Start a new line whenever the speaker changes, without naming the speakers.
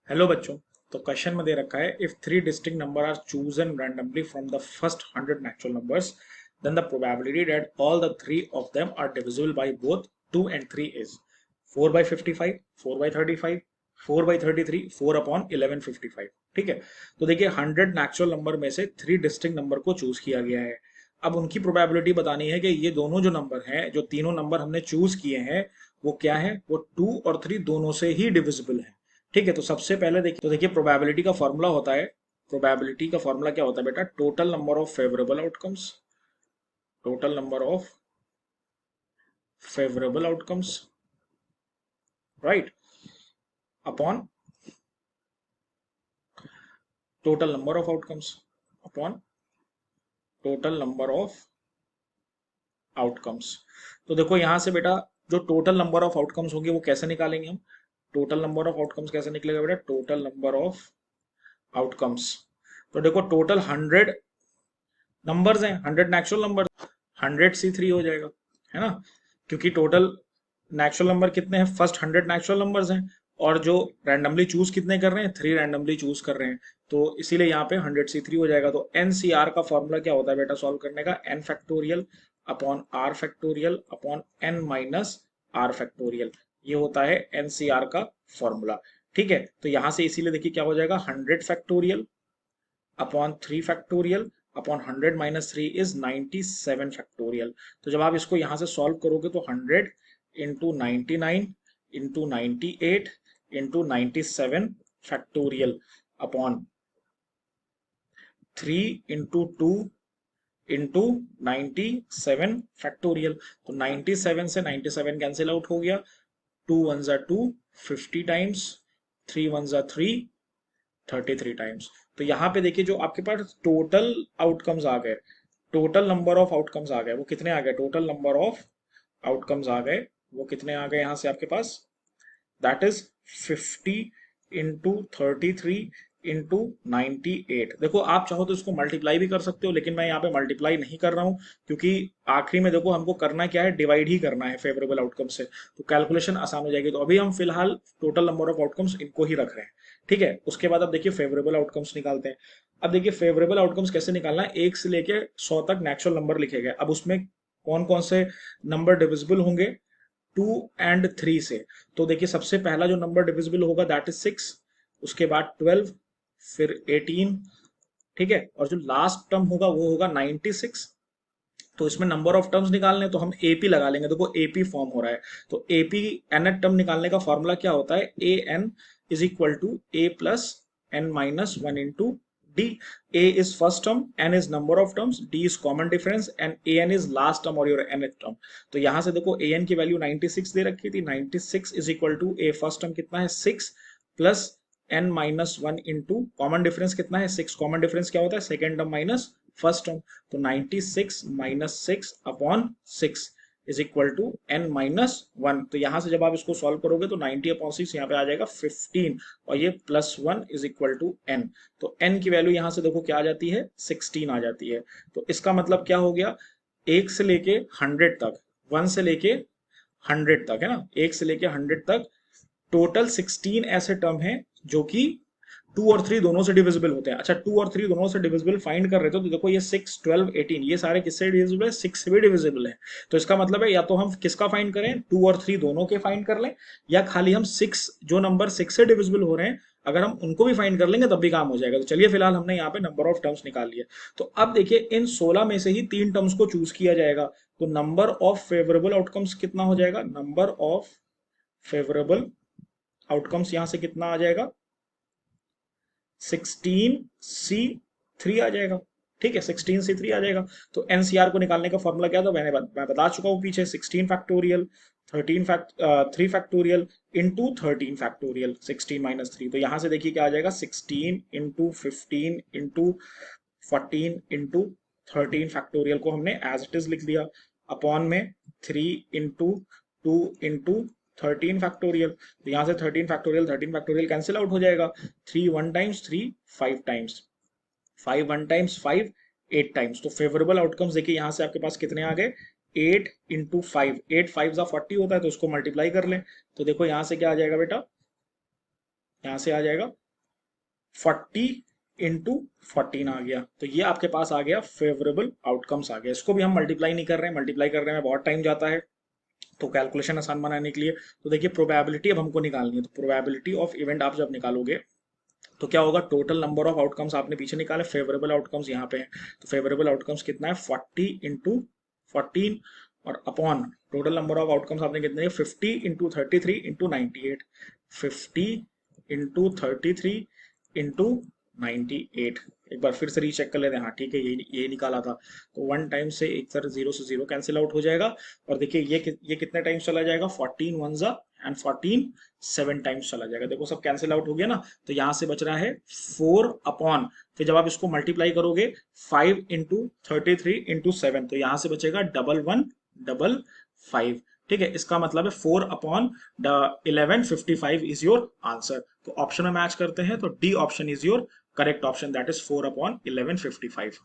Hello बच्चों। तो question में दे रखा है if three distinct number are chosen randomly from the first 100 natural numbers then the probability that all the three of them are divisible by both 2 and 3 is 4 by 55, 4 by 35, 4 by 33, 4 upon 1155। ठीक है। तो देखिए 100 natural number में से three distinct number को choose किया गया है। अब उनकी प्रोबेबिलिटी बतानी है कि ये दोनों जो नंबर हैं, जो तीनों नंबर हमने चूज किए हैं, वो क्या है, वो 2 और 3 दोनों से ही डिविजिबल है। ठीक है। तो सबसे पहले देखिए, प्रोबेबिलिटी का फॉर्मूला होता है, प्रोबेबिलिटी का फॉर्मूला क्या होता है बेटा, total number of favourable outcomes, total number of favourable outcomes, right, upon total number of outcomes, upon total number of outcomes. तो देखो यहां से बेटा, जो टोटल नंबर ऑफ आउटकम्स होंगे वो कैसे निकालेंगे हम, टोटल नंबर ऑफ आउटकम्स कैसे निकलेगा बेटा, टोटल नंबर ऑफ आउटकम्स। तो देखो टोटल 100 नंबर्स हैं, 100 नेचुरल नंबर, 100 C3 हो जाएगा, है ना, क्योंकि टोटल नेचुरल नंबर कितने हैं, फर्स्ट 100 नेचुरल नंबर्स हैं, और जो रैंडमली चूज कितने कर रहे हैं, 3 रैंडमली चूज कर रहे हैं, तो इसीलिए यहाँ पे 100 C3 हो जाएगा। तो NCR का फॉर्मूला क्या होता है बेटा सॉल्व करने का, n factorial upon r factorial upon n minus r factorial, ये होता है NCR का फॉर्मूला। ठीक है। तो यहां से इसीलिए देखिए क्या हो जाएगा, 100 factorial upon 3 factorial upon 100 minus 3 is 97 factorial. तो जब आप इसको यहां से सॉल्व करोगे तो 100 into 99 into 98 into 97 factorial upon 3 into 2 into 97 factorial. तो 97 से 97 कैंसिल आउट हो गया, 2 1 जा 2, 50 टाइम्स, 3 1 जा 3, 33 टाइम्स। तो यहाँ पे देखिए जो आपके पास टोटल आउटकम्स आ गए, टोटल नंबर ऑफ आउटकम्स आ गए, वो कितने आ गए, टोटल नंबर ऑफ आउटकम्स आ गए, वो कितने आ गए यहाँ से आपके पास, दैट इज 50 इंटू 33 इंटू 98। देखो आप चाहो तो इसको मल्टीप्लाई भी कर सकते हो, लेकिन मैं यहाँ पे मल्टीप्लाई नहीं कर रहा हूँ, क्योंकि आखिरी में देखो हमको करना क्या है, डिवाइड ही करना है फेवरेबल आउटकम से, तो कैलकुलेशन आसान हो जाएगी। तो अभी हम फिलहाल टोटल नंबर ऑफ आउटकम्स इनको ही रख रहे हैं। ठीक है। उसके बाद अब देखिए फेवरेबल आउटकम्स निकालते हैं। अब देखिए फेवरेबल आउटकम्स कैसे निकालना है, 1 से लेके 100 तक नेचुरल नंबर लिखे गए, अब उसमें कौन कौन से नंबर डिविजिबल होंगे, 2 and 3 से। तो देखिए सबसे पहला जो नंबर डिविजिबल होगा दैट इज 6, उसके बाद 12, फिर 18। ठीक है। और जो लास्ट टर्म होगा वो होगा 96। तो इसमें नंबर ऑफ टर्म्स निकालने हैं, तो हम एपी लगा लेंगे। देखो एपी फॉर्म हो रहा है, तो एपी nth टर्म निकालने का फॉर्मूला क्या होता है, A N is equal to A plus N minus one into D. A is first term, N is number of terms, D is common difference and A N is last term और your nth term. तो यहां से देखो A N की value 96 दे रखी थी, 96 is equal to a first term कितना है 6 plus N minus one into common difference कितना है 6, कॉमन डिफरेंस क्या होता है, second term minus first term. तो 96 minus 6 upon 6 is equal to n minus 1। तो यहां से जब आप इसको सॉल्व करोगे तो 90 अपॉन 6 यहाँ पे आ जाएगा 15, और ये plus 1 is equal to n। तो n की वैल्यू यहां से देखो क्या आ जाती है, 16 आ जाती है। तो इसका मतलब क्या हो गया, 1 से लेके 100 तक, 1 से लेके 100 तक, है ना, 1 से लेके 100 तक टोटल 16 ऐसे टर्म हैं जो कि 2 और 3 दोनों से डिविजिबल होते हैं। अच्छा 2 और 3 दोनों से डिविजिबल फाइंड कर रहे थे, तो देखो ये 6 12 18 ये सारे किससे डिविजिबल है, 6 से भी डिविजिबल है। तो इसका मतलब है या तो हम किसका फाइंड करें, 2 और 3 दोनों के फाइंड कर लें, या खाली हम 6 जो नंबर 6 से डिविजिबल हो रहे हैं अगर हम उनको भी फाइंड कर लेंगे तब भी काम हो जाएगा। तो चलिए फिलहाल हमने यहाँ पे नंबर ऑफ टर्म्स निकाल लिए। तो अब देखिए इन 16 में से ही 3 टर्म्स को चूज किया जाएगा, तो नंबर ऑफ फेवरेबल आउटकम्स कितना हो जाएगा, नंबर ऑफ फेवरेबल आउटकम्स यहां से कितना आ जाएगा, 16C3 आ जाएगा। ठीक है, 16C3 आ जाएगा। तो एनसीआर को निकालने का फॉर्मूला क्या था, मैं बता चुका हूं पीछे, 16 factorial 3 factorial into 13 factorial, 16 minus 3। तो यहां से देखिए क्या आ जाएगा, 16 इंटू 15 इंटू 14 इंटू 13 फैक्टोरियल को हमने एज इट इज लिख दिया, अपॉन में 3 इंटू 2 इंटू 13 फैक्टोरियल। तो यहां से 13 फैक्टोरियल कैंसिल आउट हो जाएगा, 3 1 टाइम्स, 3 5 टाइम्स, 5 1 टाइम्स 5 8 टाइम्स। तो फेवरेबल आउटकम्स देखिए यहां से आपके पास कितने आ गए, 8 इंटू 5, 8 5 40 होता है, तो इसको मल्टीप्लाई कर लें। तो देखो यहां से क्या आ जाएगा बेटा, यहाँ से आ जाएगा 40 इंटू 14 आ गया। तो ये आपके पास आ गया फेवरेबल आउटकम्स आ गया। इसको भी हम मल्टीप्लाई नहीं कर रहे हैं, मल्टीप्लाई करने में बहुत टाइम जाता है, तो कैलकुलेशन आसान बनाने के लिए तो देखिए प्रोबेबिलिटी अब हमको निकालनी है। तो प्रोबेबिलिटी ऑफ इवेंट आप जब निकालोगे तो क्या होगा, टोटल नंबर ऑफ आउटकम्स आपने पीछे निकाले, फेवरेबल आउटकम्स यहाँ पे हैं, तो फेवरेबल आउटकम्स कितना है 40 इंटू 14 और upon total number of outcomes आपने कितने 50 इंटू 33 इंटू 98, 50 इंटू 33 इंटू 98। एक बार फिर से रीचेक कर लेते हैं, हाँ ठीक है ये निकाला था। तो वन टाइम से एक तरह जीरो से जीरो कैंसिल आउट हो जाएगा, और देखिए ये कितने टाइम्स चला जाएगा 14 वन जा एंड 14 7 टाइम्स चला जाएगा। देखो सब कैंसिल आउट हो गया ना, तो यहां से बच रहा है 4 अपॉन, फिर जब आप इसको मल्टीप्लाई करोगे 5 इंटू 33 इंटू 7, तो यहां से बचेगा 1115। ठीक है, इसका मतलब है 4 अपॉन 1155 इज योर आंसर। तो ऑप्शन में मैच करते हैं, तो D option is your correct option, that is 4 upon 1155।